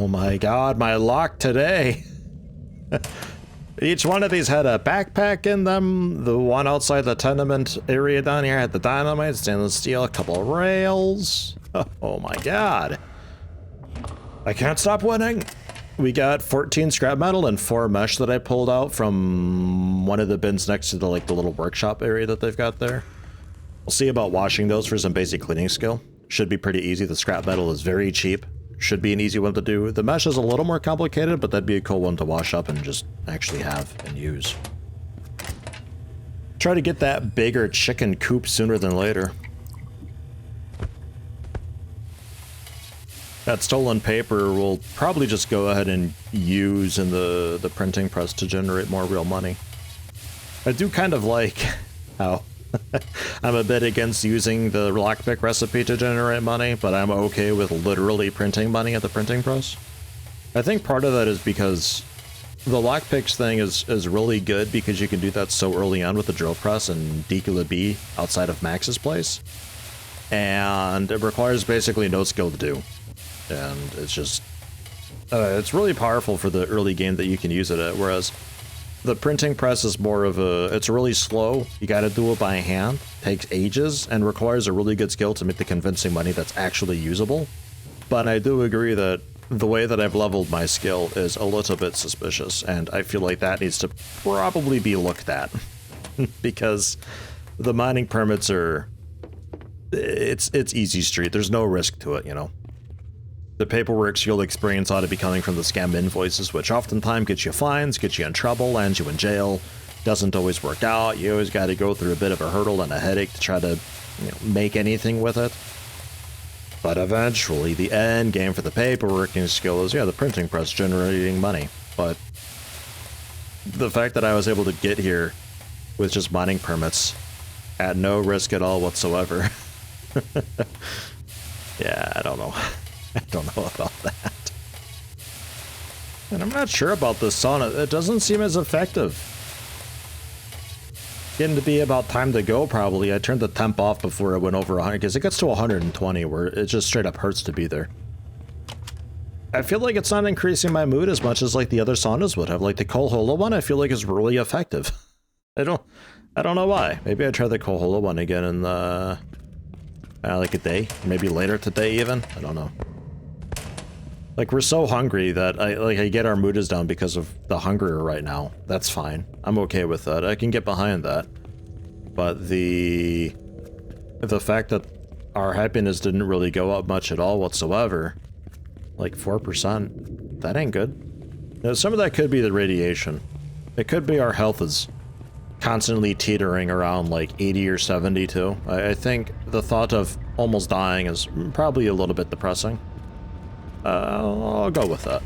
Oh my god, my luck today. Each one of these had a backpack in them. The one outside the tenement area down here had the dynamite, stainless steel, a couple of rails. Oh my god. I can't stop winning. We got 14 scrap metal and 4 mesh that I pulled out from one of the bins next to the little workshop area that they've got there. We'll see about washing those for some basic cleaning skill. Should be pretty easy. The scrap metal is very cheap. Should be an easy one to do. The mesh is a little more complicated, but that'd be a cool one to wash up and just actually have and use. Try to get that bigger chicken coop sooner than later. That stolen paper we'll probably just go ahead and use in the printing press to generate more real money. I do kind of like how I'm a bit against using the lockpick recipe to generate money, but I'm okay with literally printing money at the printing press. I think part of that is because the lockpicks thing is really good because you can do that so early on with the drill press and Dekula B outside of Max's place. And it requires basically no skill to do. And it's just, it's really powerful for the early game that you can use it at, whereas the printing press is more of it's really slow, you gotta do it by hand, takes ages, and requires a really good skill to make the convincing money that's actually usable. But I do agree that the way that I've leveled my skill is a little bit suspicious, and I feel like that needs to probably be looked at. Because the mining permits are, it's easy street, there's no risk to it, you know. The paperwork you'll experience ought to be coming from the scam invoices, which oftentimes get you fines, get you in trouble, lands you in jail. Doesn't always work out. You always got to go through a bit of a hurdle and a headache to try to, make anything with it. But eventually, the end game for the paperworking skill is, the printing press generating money. But the fact that I was able to get here with just mining permits at no risk at all whatsoever. Yeah, I don't know. I don't know about that. And I'm not sure about this sauna. It doesn't seem as effective. Getting to be about time to go, probably. I turned the temp off before it went over 100, because it gets to 120, where it just straight up hurts to be there. I feel like it's not increasing my mood as much as like the other saunas would have. Like the Kohola one, I feel like is really effective. I don't know why. Maybe I try the Kohola one again in like a day, maybe later today even. I don't know. Like, we're so hungry that I get our mood is down because of the hunger right now. That's fine. I'm okay with that. I can get behind that. But the fact that our happiness didn't really go up much at all whatsoever, like 4%, that ain't good. Now, some of that could be the radiation. It could be our health is constantly teetering around like 80 or 70 too. I think the thought of almost dying is probably a little bit depressing. I'll go with that.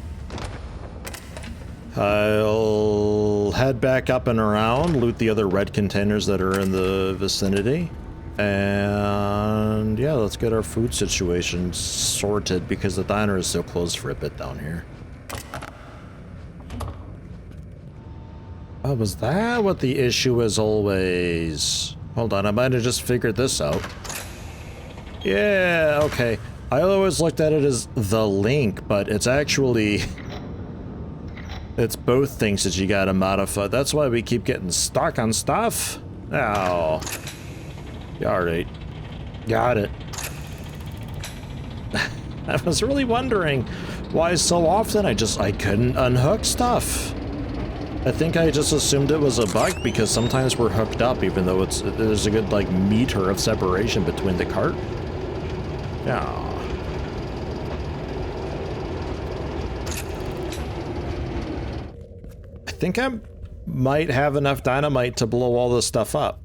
I'll head back up and around, loot the other red containers that are in the vicinity. And yeah, let's get our food situation sorted because the diner is still closed for a bit down here. Oh, was that what the issue is always? Hold on, I might have just figured this out. Yeah, okay. I always looked at it as the link, but it's actually... It's both things that you gotta modify. That's why we keep getting stuck on stuff. Oh. Alright. Got it. I was really wondering why so often I couldn't unhook stuff. I think I just assumed it was a bug because sometimes we're hooked up even though there's a good like meter of separation between the cart. Yeah. I think I might have enough dynamite to blow all this stuff up.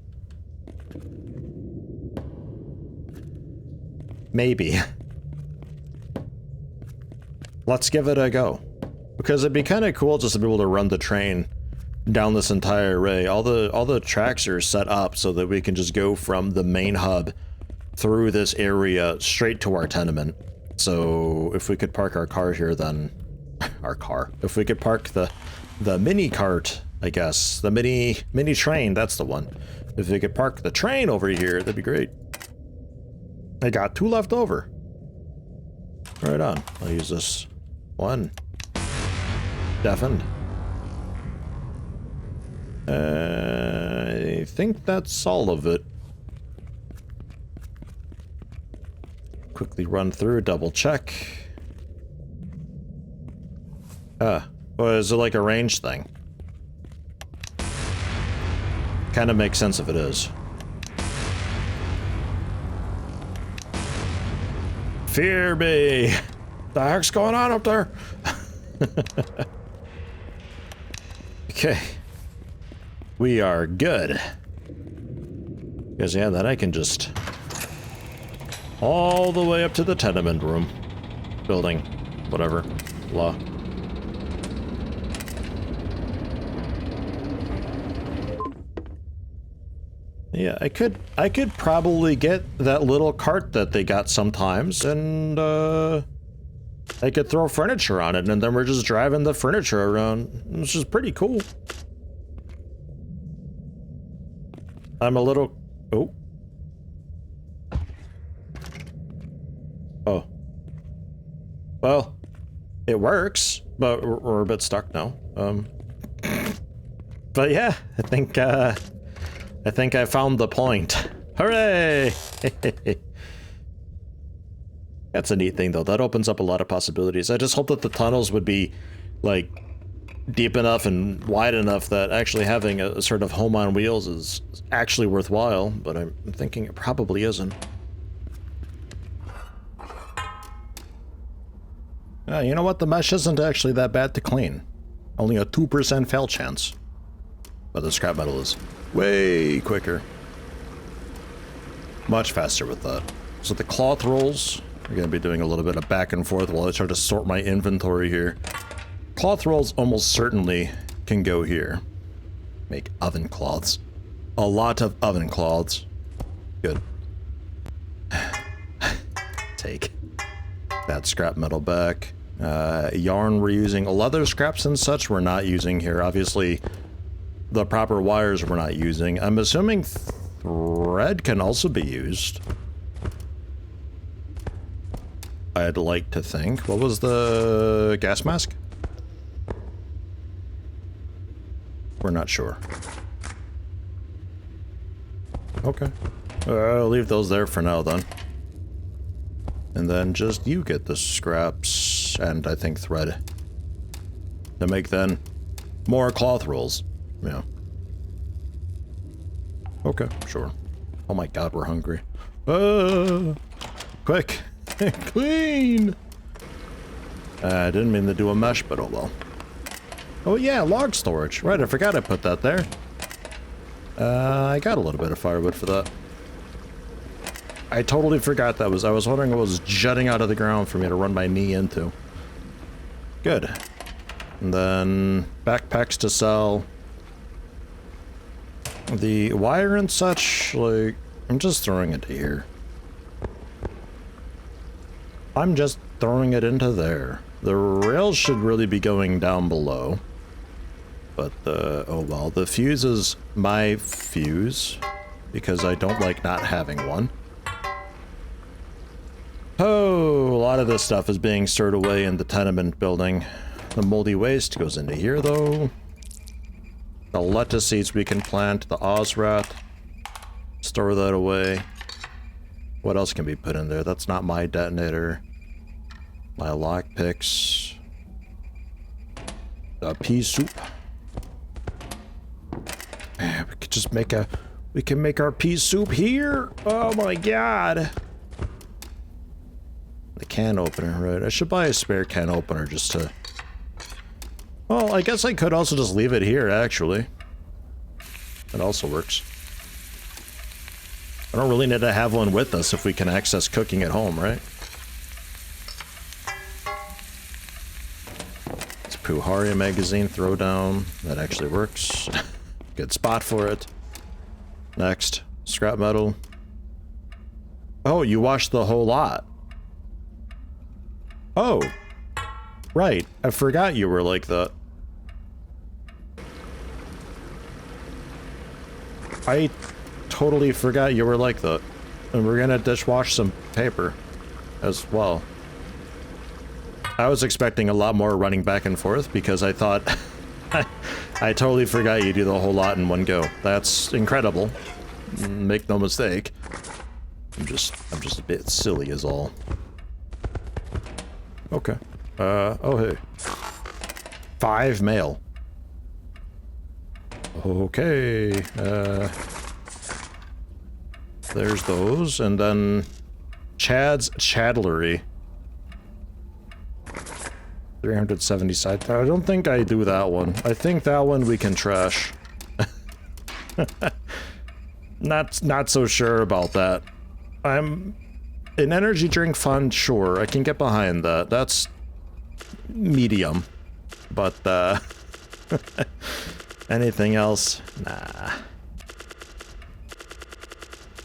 Maybe. Let's give it a go. Because it'd be kind of cool just to be able to run the train down this entire array. All the tracks are set up so that we can just go from the main hub through this area straight to our tenement. So if we could park our car here, then if we could park the mini cart, I guess, the mini train, that's the one. If we could park the train over here, that'd be great. I got 2 left over. Right on. I'll use this One. Deafened. I think that's all of it. Quickly run through, double check. Well, is it like a range thing? Kind of makes sense if it is. Fear me! The heck's going on up there? Okay. We are good. Because yeah, then I can just all the way up to the tenement room. Building. Whatever. Blah. Yeah, I could probably get that little cart that they got sometimes, and I could throw furniture on it, and then we're just driving the furniture around, which is pretty cool. I'm a little... Oh. Oh. Well, it works, but we're a bit stuck now. But yeah, I think I found the point. Hooray! That's a neat thing, though. That opens up a lot of possibilities. I just hope that the tunnels would be, like, deep enough and wide enough that actually having a sort of home on wheels is actually worthwhile, but I'm thinking it probably isn't. You know what? The mesh isn't actually that bad to clean. Only a 2% fail chance. But the scrap metal is way quicker. Much faster with that. So the cloth rolls, we're going to be doing a little bit of back and forth while I try to sort my inventory here. Cloth rolls almost certainly can go here. Make oven cloths. A lot of oven cloths. Good. Take that scrap metal back. Yarn we're using. Leather scraps and such we're not using here. Obviously, the proper wires we're not using. I'm assuming thread can also be used. I'd like to think. What was the gas mask? We're not sure. Okay. I'll leave those there for now then. And then just you get the scraps and I think thread to make then more cloth rolls. Yeah. Okay, sure. Oh my god, we're hungry. Quick. Clean! I didn't mean to do a mesh, but oh well. Oh yeah, log storage. Right, I forgot I put that there. I got a little bit of firewood for that. I totally forgot that was... I was wondering what was jutting out of the ground for me to run my knee into. Good. And then backpacks to sell. The wire and such, like, I'm just throwing it here. I'm just throwing it into there. The rails should really be going down below. But oh well, the fuse is my fuse, because I don't like not having one. Oh, a lot of this stuff is being stored away in the tenement building. The moldy waste goes into here, though. The lettuce seeds we can plant, the Ozrat, store that away. What else can be put in there? That's not my detonator. My lockpicks. The pea soup. We could just make a... We can make our pea soup here? Oh my god. The can opener, right? I should buy a spare can opener just to... Well, I guess I could also just leave it here, actually. That also works. I don't really need to have one with us if we can access cooking at home, right? It's Puharia magazine throwdown. That actually works. Good spot for it. Next. Scrap metal. Oh, you washed the whole lot. Oh. Right. I forgot you were like that. I totally forgot you were like that. And we're gonna dishwash some paper as well. I was expecting a lot more running back and forth because I thought... I totally forgot you do the whole lot in one go. That's incredible. Make no mistake. I'm just a bit silly is all. Okay. Oh hey. 5 mail. Okay. There's those, and then Chad's Chadlery. 370 side. I don't think I do that one. I think that one we can trash. Not so sure about that. I'm an energy drink fund, sure. I can get behind that. That's medium. But anything else? Nah.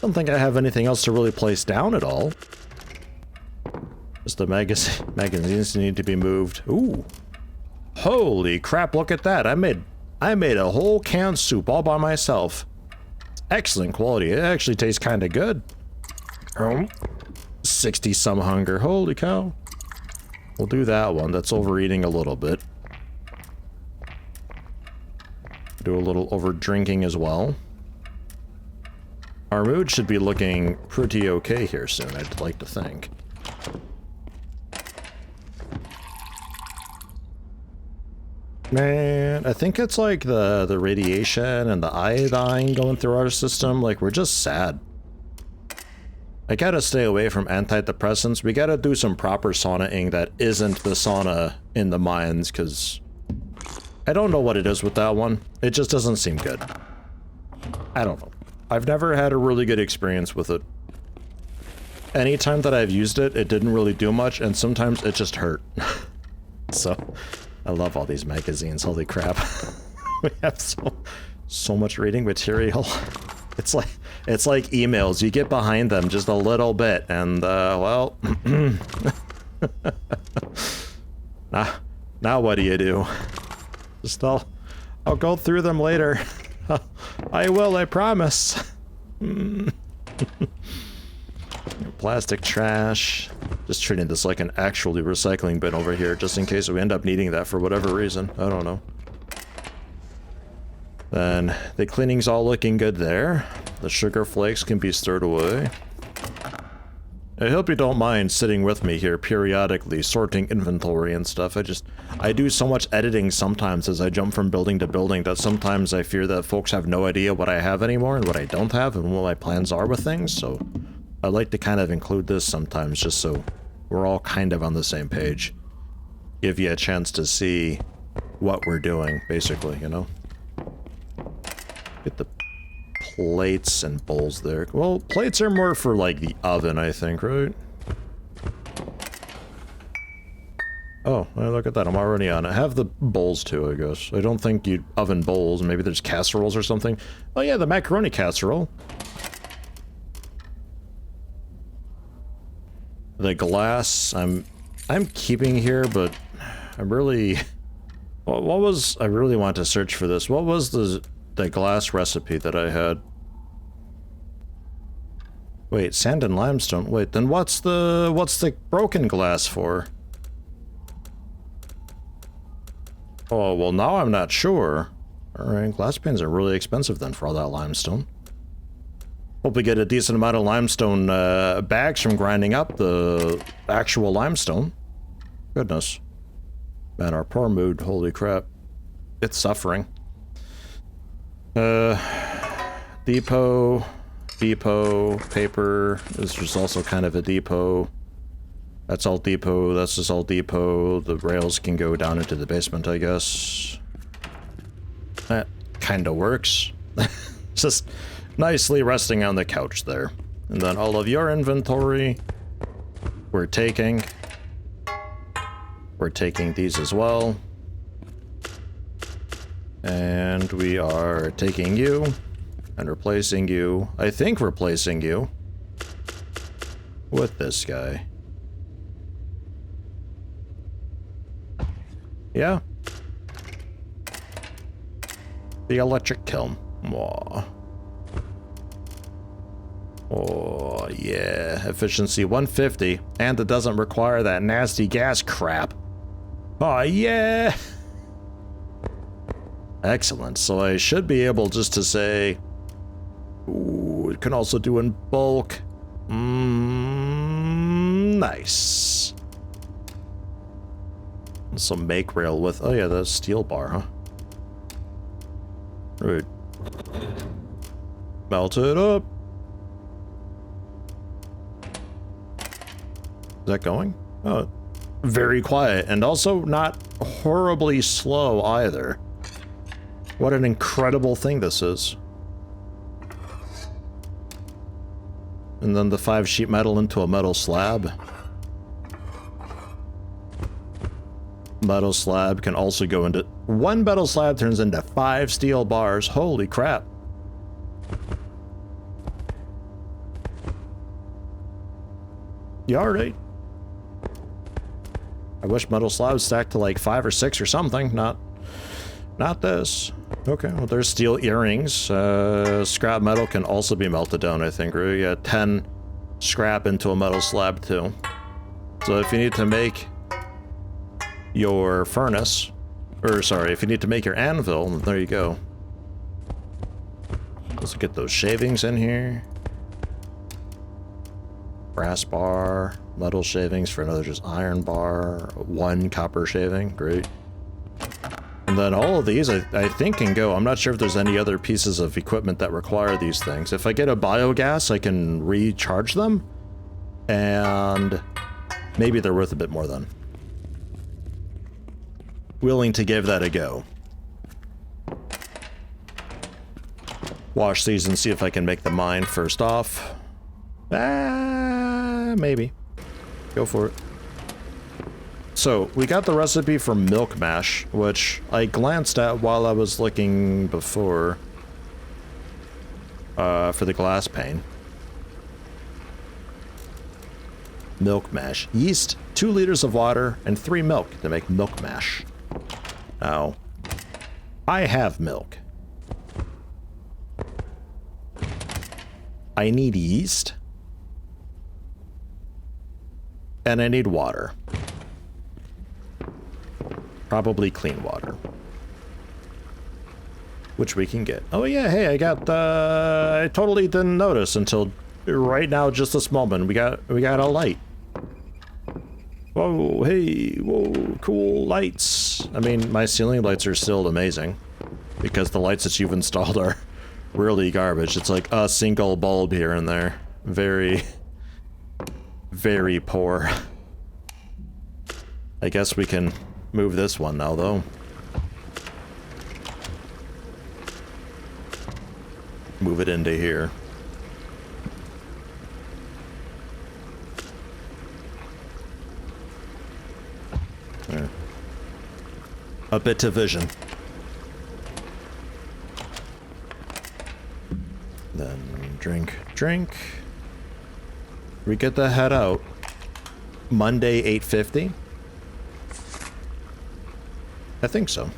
Don't think I have anything else to really place down at all. Just the magazines need to be moved. Ooh. Holy crap, look at that. I made a whole canned soup all by myself. It's excellent quality. It actually tastes kind of good. 60 some hunger. Holy cow. We'll do that one. That's overeating a little bit. Do a little over drinking as well. Our mood should be looking pretty okay here soon, I'd like to think. Man, I think it's like the radiation and the iodine going through our system. Like, we're just sad. I gotta stay away from antidepressants. We gotta do some proper saunaing that isn't the sauna in the mines, because I don't know what it is with that one. It just doesn't seem good. I don't know. I've never had a really good experience with it. Anytime that I've used it, it didn't really do much, and sometimes it just hurt. So, I love all these magazines. Holy crap. We have so much reading material. It's like emails. You get behind them just a little bit, and well, now what do you do? Just I'll go through them later. I will, I promise. Plastic trash. Just treating this like an actually recycling bin over here, just in case we end up needing that for whatever reason. I don't know. Then the cleaning's all looking good there. The sugar flakes can be stirred away. I hope you don't mind sitting with me here periodically, sorting inventory and stuff. I do so much editing sometimes as I jump from building to building that sometimes I fear that folks have no idea what I have anymore and what I don't have and what my plans are with things, so I like to kind of include this sometimes just so we're all kind of on the same page. Give you a chance to see what we're doing, basically, you know? Get the plates and bowls there. Well, plates are more for, like, the oven, I think, right? Oh, look at that. I'm already on it. Have the bowls, too, I guess. I don't think you'd oven bowls. Maybe there's casseroles or something. Oh, yeah, the macaroni casserole. The glass, I'm keeping here, but I really... What was... I really want to search for this. What was the glass recipe that I had? Wait, sand and limestone. Wait, then what's the broken glass for? Oh, well, now I'm not sure. Alright, glass panes are really expensive then for all that limestone. Hope we get a decent amount of limestone bags from grinding up the actual limestone. Goodness. Man, our poor mood, holy crap. It's suffering. Depot, paper. This was also kind of a depot. That's all depot, that's just all depot. The rails can go down into the basement, I guess. That kind of works. Just nicely resting on the couch there. And then all of your inventory, we're taking. We're taking these as well. And we are taking you and replacing you. I think replacing you with this guy. Yeah. The electric kiln. Aww. Oh, yeah. Efficiency 150. And it doesn't require that nasty gas crap. Oh, yeah! Excellent. So I should be able just to say... Ooh, it can also do in bulk. Nice. Some make rail with... Oh yeah, the steel bar, huh? Right. Melt it up. Is that going? Oh, very quiet, and also not horribly slow either. What an incredible thing this is. And then the 5 sheet metal into a metal slab. Metal slab can also go into... 1 metal slab turns into 5 steel bars. Holy crap. You alright? I wish metal slabs stacked to like 5 or 6 or something. Not this. Okay, well there's steel earrings. Scrap metal can also be melted down, I think. Right? You got 10 scrap into a metal slab too. So if you need to make your furnace, or sorry, if you need to make your anvil, there you go. Let's get those shavings in here. Brass bar, metal shavings for another just iron bar, 1 copper shaving, great. And then all of these I think can go. I'm not sure if there's any other pieces of equipment that require these things. If I get a biogas, I can recharge them, and maybe they're worth a bit more then. Willing to give that a go. Wash these and see if I can make the mine first off. Maybe. Go for it. So, we got the recipe for milk mash, which I glanced at while I was looking before for the glass pane. Milk mash. Yeast, 2 liters of water, and 3 milk to make milk mash. Now, I have milk. I need yeast. And I need water. Probably clean water. Which we can get. Oh yeah, hey, I got, I totally didn't notice until right now, just this moment. We got a light. Whoa, hey, whoa, cool lights. I mean, my ceiling lights are still amazing. Because the lights that you've installed are really garbage. It's like a single bulb here and there. Very, very poor. I guess we can move this one now, though. Move it into here. There. A bit of vision. Then drink. We get the head out. Monday, 8:50. I think so.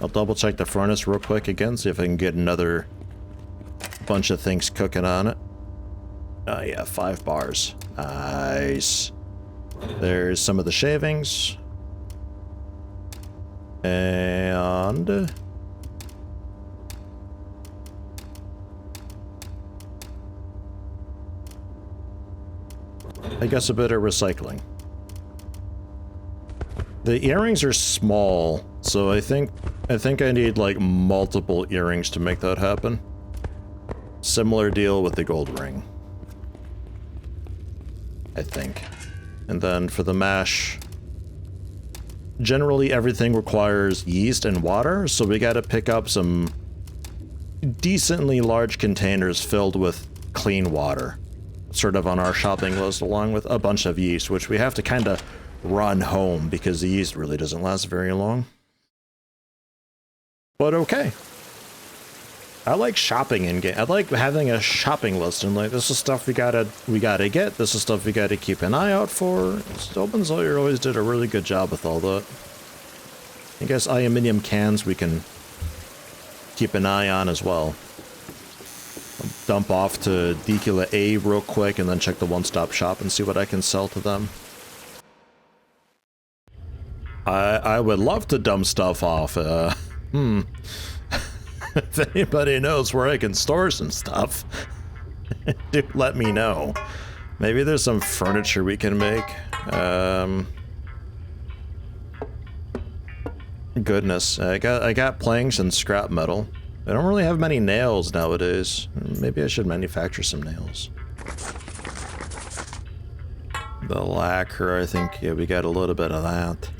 I'll double check the furnace real quick again, see if I can get another bunch of things cooking on it. Oh yeah, 5 bars. Nice. There's some of the shavings. And... I guess a bit of recycling. The earrings are small, so I think I need like multiple earrings to make that happen. Similar deal with the gold ring. I think. And then for the mash, generally everything requires yeast and water, so we gotta pick up some decently large containers filled with clean water. Sort of on our shopping list, along with a bunch of yeast, which we have to kind of run home because the yeast really doesn't last very long. But okay. I like shopping in game. I like having a shopping list and like, this is stuff we gotta get. This is stuff we gotta keep an eye out for. Obenseuer always did a really good job with all that. I guess aluminium cans we can keep an eye on as well. I'll dump off to Decula A real quick and then check the one-stop shop and see what I can sell to them. I would love to dump stuff off. If anybody knows where I can store some stuff, do let me know. Maybe there's some furniture we can make. Goodness, I got planks and scrap metal. I don't really have many nails nowadays. Maybe I should manufacture some nails. The lacquer, I think, yeah, we got a little bit of that.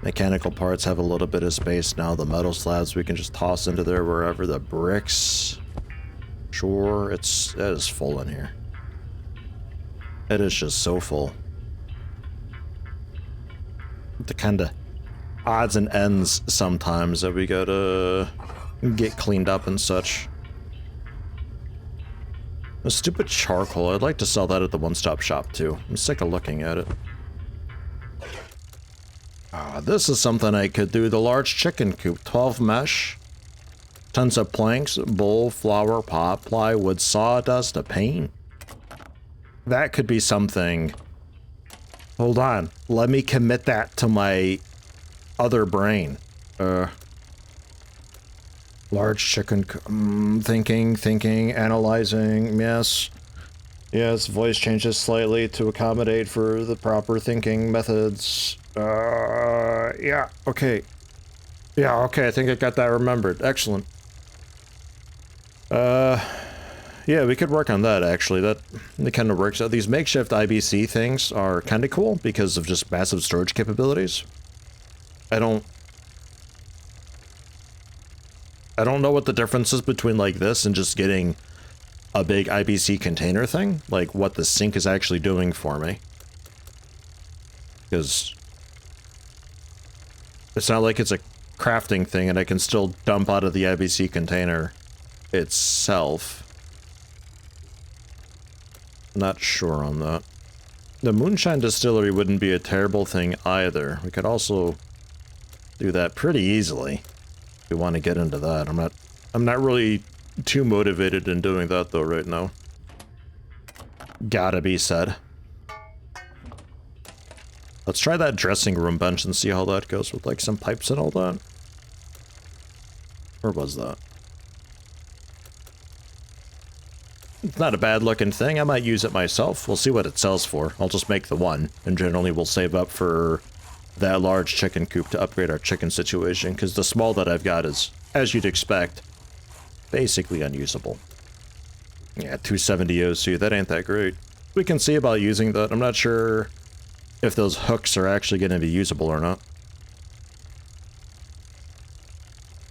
Mechanical parts have a little bit of space now. The metal slabs we can just toss into there wherever. The bricks, sure, it is full in here. It is just so full. The kind of odds and ends sometimes that we gotta get cleaned up and such. A stupid charcoal. I'd like to sell that at the one-stop shop too. I'm sick of looking at it. This is something I could do. The large chicken coop. 12 mesh. Tons of planks, bowl, flour, pot, plywood, sawdust, a paint. That could be something. Hold on. Let me commit that to my other brain. Large chicken thinking, analyzing, yes. Yes, voice changes slightly to accommodate for the proper thinking methods. Yeah, okay. Yeah, okay, I think I got that remembered. Excellent. Yeah, we could work on that, actually. That kind of works out. These makeshift IBC things are kind of cool because of just massive storage capabilities. I don't know what the difference is between, like, this and just getting a big IBC container thing. Like, what the sink is actually doing for me. Because it's not like it's a crafting thing and I can still dump out of the IBC container itself. Not sure on that. The moonshine distillery wouldn't be a terrible thing either. We could also do that pretty easily. If we want to get into that. I'm not really too motivated in doing that though right now. Gotta be said. Let's try that dressing room bench and see how that goes with, like, some pipes and all that. Where was that? It's not a bad looking thing. I might use it myself. We'll see what it sells for. I'll just make the one, and generally we'll save up for that large chicken coop to upgrade our chicken situation, because the small that I've got is, as you'd expect, basically unusable. Yeah, 270 OC, that ain't that great. We can see about using that. I'm not sure if those hooks are actually going to be usable or not.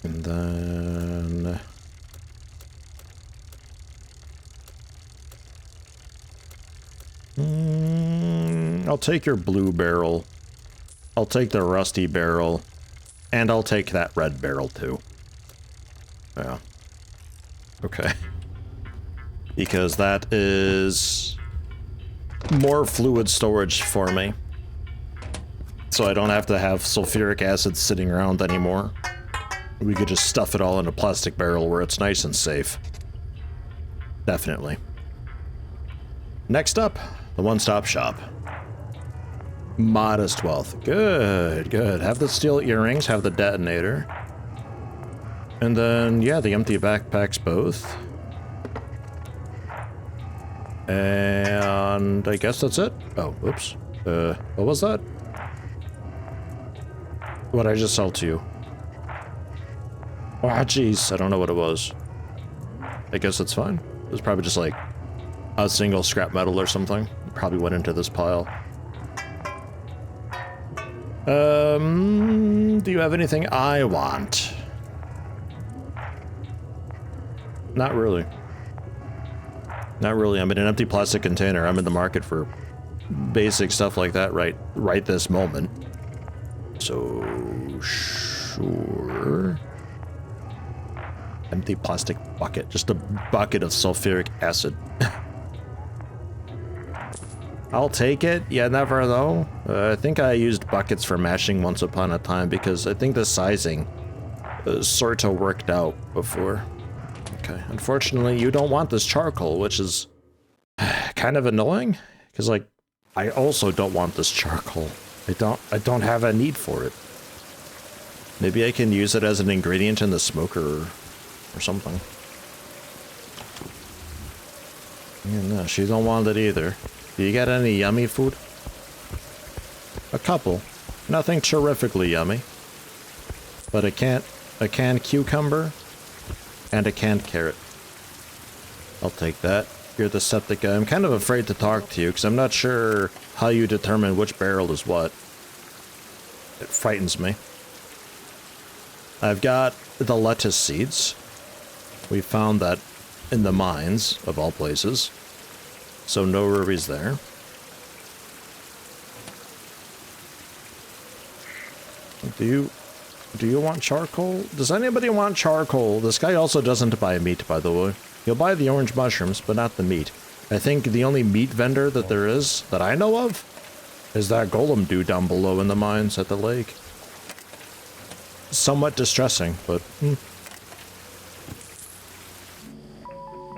And then... I'll take your blue barrel. I'll take the rusty barrel. And I'll take that red barrel too. Yeah. Okay. Because that is more fluid storage for me. So I don't have to have sulfuric acid sitting around anymore. We could just stuff it all in a plastic barrel where it's nice and safe. Definitely. Next up, the one-stop shop. Modest wealth. Good, good. Have the steel earrings, have the detonator. And then, yeah, the empty backpacks both. And I guess that's it. Oh, oops. What was that? What I just sell to you? Oh, jeez. I don't know what it was. I guess it's fine. It was probably just like a single scrap metal or something. It probably went into this pile. Do you have anything I want? Not really. Not really. I'm in an empty plastic container. I'm in the market for basic stuff like that right this moment. So, sure. Empty plastic bucket. Just a bucket of sulfuric acid. I'll take it. Yeah, never though. I think I used buckets for mashing once upon a time because I think the sizing sort of worked out before. Okay, unfortunately you don't want this charcoal, which is kind of annoying because, like, I also don't want this charcoal. I don't have a need for it. Maybe I can use it as an ingredient in the smoker or something. Yeah, no, she don't want it either. Do you got any yummy food? A couple. Nothing terrifically yummy. But a canned cucumber and a canned carrot. I'll take that. You're the septic guy. I'm kind of afraid to talk to you because I'm not sure how you determine which barrel is what. It frightens me. I've got the lettuce seeds. We found that in the mines, of all places. So no worries there. Do you want charcoal? Does anybody want charcoal? This guy also doesn't buy meat, by the way. He'll buy the orange mushrooms, but not the meat. I think the only meat vendor that there is, that I know of, is that golem dude down below in the mines at the lake. Somewhat distressing, but...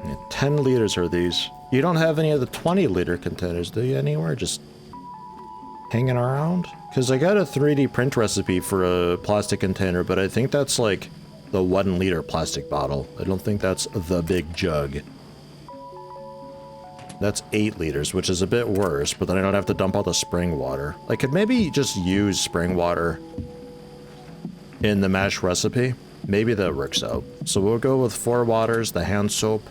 Yeah, 10 liters are these. You don't have any of the 20-liter containers, do you, anywhere? Just hanging around? Because I got a 3D print recipe for a plastic container, but I think that's like the 1-liter plastic bottle. I don't think that's the big jug. That's 8 liters, which is a bit worse, but then I don't have to dump all the spring water. I could maybe just use spring water in the mash recipe. Maybe that works out. So we'll go with 4 waters, the hand soap,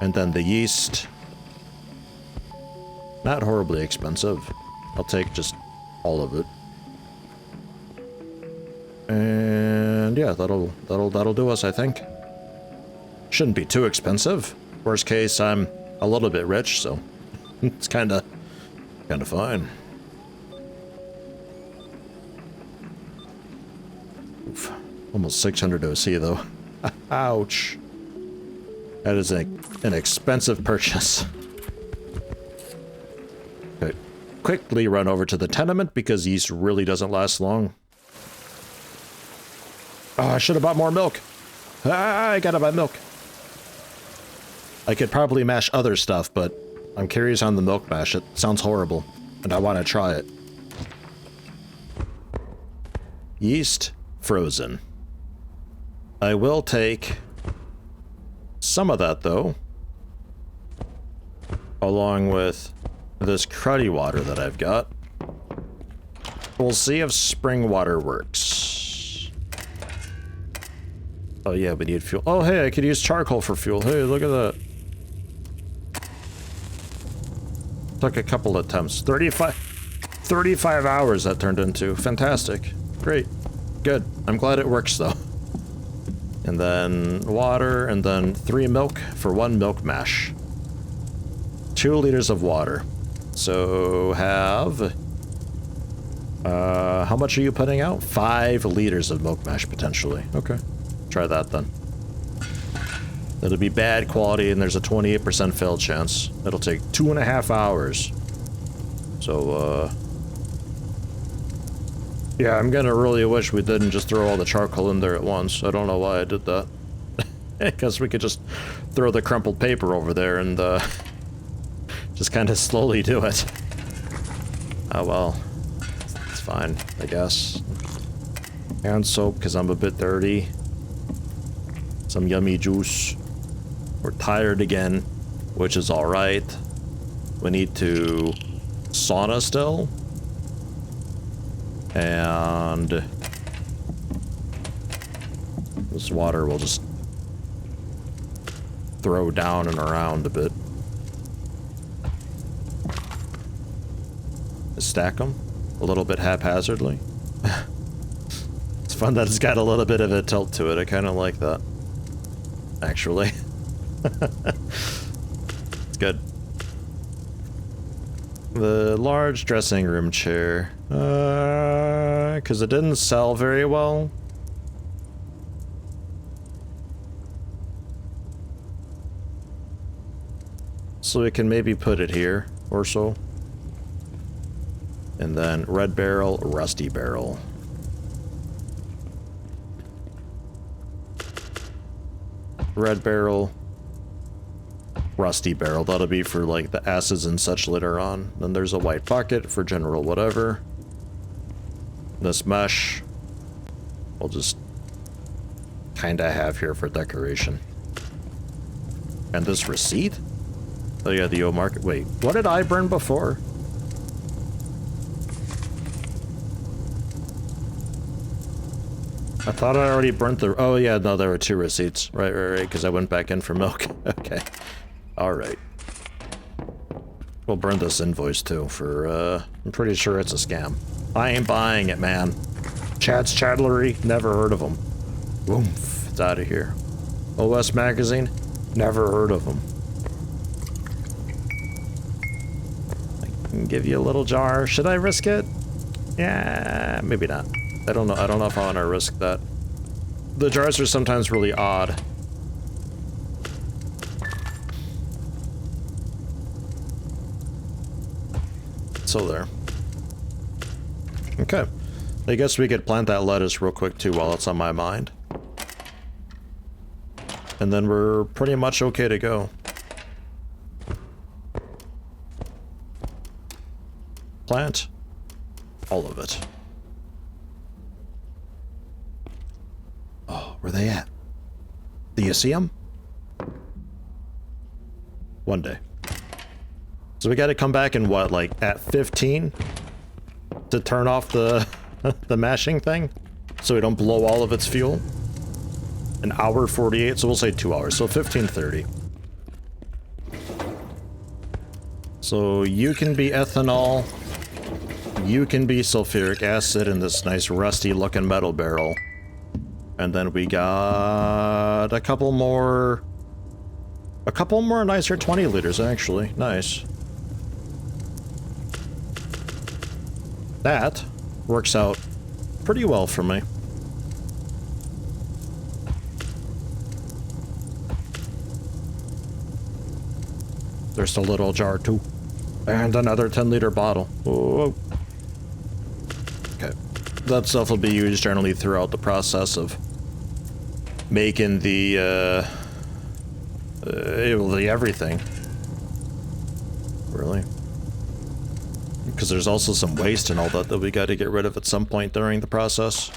and then the yeast. Not horribly expensive. I'll take just all of it. And yeah, that'll do us, I think. Shouldn't be too expensive. Worst case, I'm a little bit rich, so it's kinda fine. Oof. Almost 600 OC though. Ouch. That is an expensive purchase. Okay. Quickly run over to the tenement because yeast really doesn't last long. Oh, I should have bought more milk. Ah, I gotta buy milk. I could probably mash other stuff, but I'm curious on the milk mash. It sounds horrible, and I want to try it. Yeast frozen. I will take some of that, though, along with this cruddy water that I've got. We'll see if spring water works. Oh yeah, we need fuel. Oh hey, I could use charcoal for fuel. Hey, look at that. Took a couple attempts. 35 hours that turned into. Fantastic. Great. Good. I'm glad it works, though. And then water, and then 3 milk for 1 milk mash. 2 liters of water. So have... how much are you putting out? 5 liters of milk mash, potentially. Okay. Try that, then. It'll be bad quality, and there's a 28% fail chance. It'll take 2.5 hours. So, yeah, I'm gonna really wish we didn't just throw all the charcoal in there at once. I don't know why I did that. Because we could just throw the crumpled paper over there and, just kind of slowly do it. Oh well. It's fine, I guess. Hand soap, because I'm a bit dirty. Some yummy juice. We're tired again, which is alright. We need to sauna still. And this water will just throw down and around a bit. Stack them a little bit haphazardly. It's fun that it's got a little bit of a tilt to it. I kind of like that, actually. It's good. The large dressing room chair. Because it didn't sell very well. So we can maybe put it here, or so. And then red barrel, rusty barrel. Red barrel. rusty barrel. That'll be for like the acids and such later on. Then there's a white bucket for general whatever. This mesh we'll just kind of have here for decoration. And this receipt? Oh yeah, the O market. Wait, what did I burn before? I thought I already burnt the... Oh yeah, no, there were 2 receipts. Right, because I went back in for milk. Okay. Alright. We'll burn this invoice too for, I'm pretty sure it's a scam. I ain't buying it, man. Chad's Chatlery? Never heard of them. Oomph, it's out of here. OS Magazine? Never heard of them. I can give you a little jar. Should I risk it? Yeah, maybe not. I don't know if I want to risk that. The jars are sometimes really odd. So there. Okay. I guess we could plant that lettuce real quick too while it's on my mind. And then we're pretty much okay to go. Plant all of it. Oh, where they at? Do you see them? One day. So we gotta come back in what, like at 15? To turn off the the mashing thing? So we don't blow all of its fuel? An hour 48, so we'll say 2 hours, so 15:30. So you can be ethanol, you can be sulfuric acid in this nice rusty looking metal barrel. And then we got a couple more nicer 20 liters actually, nice. That works out pretty well for me. There's a little jar too. And another 10-liter bottle. Whoa. Okay. That stuff will be used generally throughout the process of making the everything. Really. Because there's also some waste and all that we got to get rid of at some point during the process.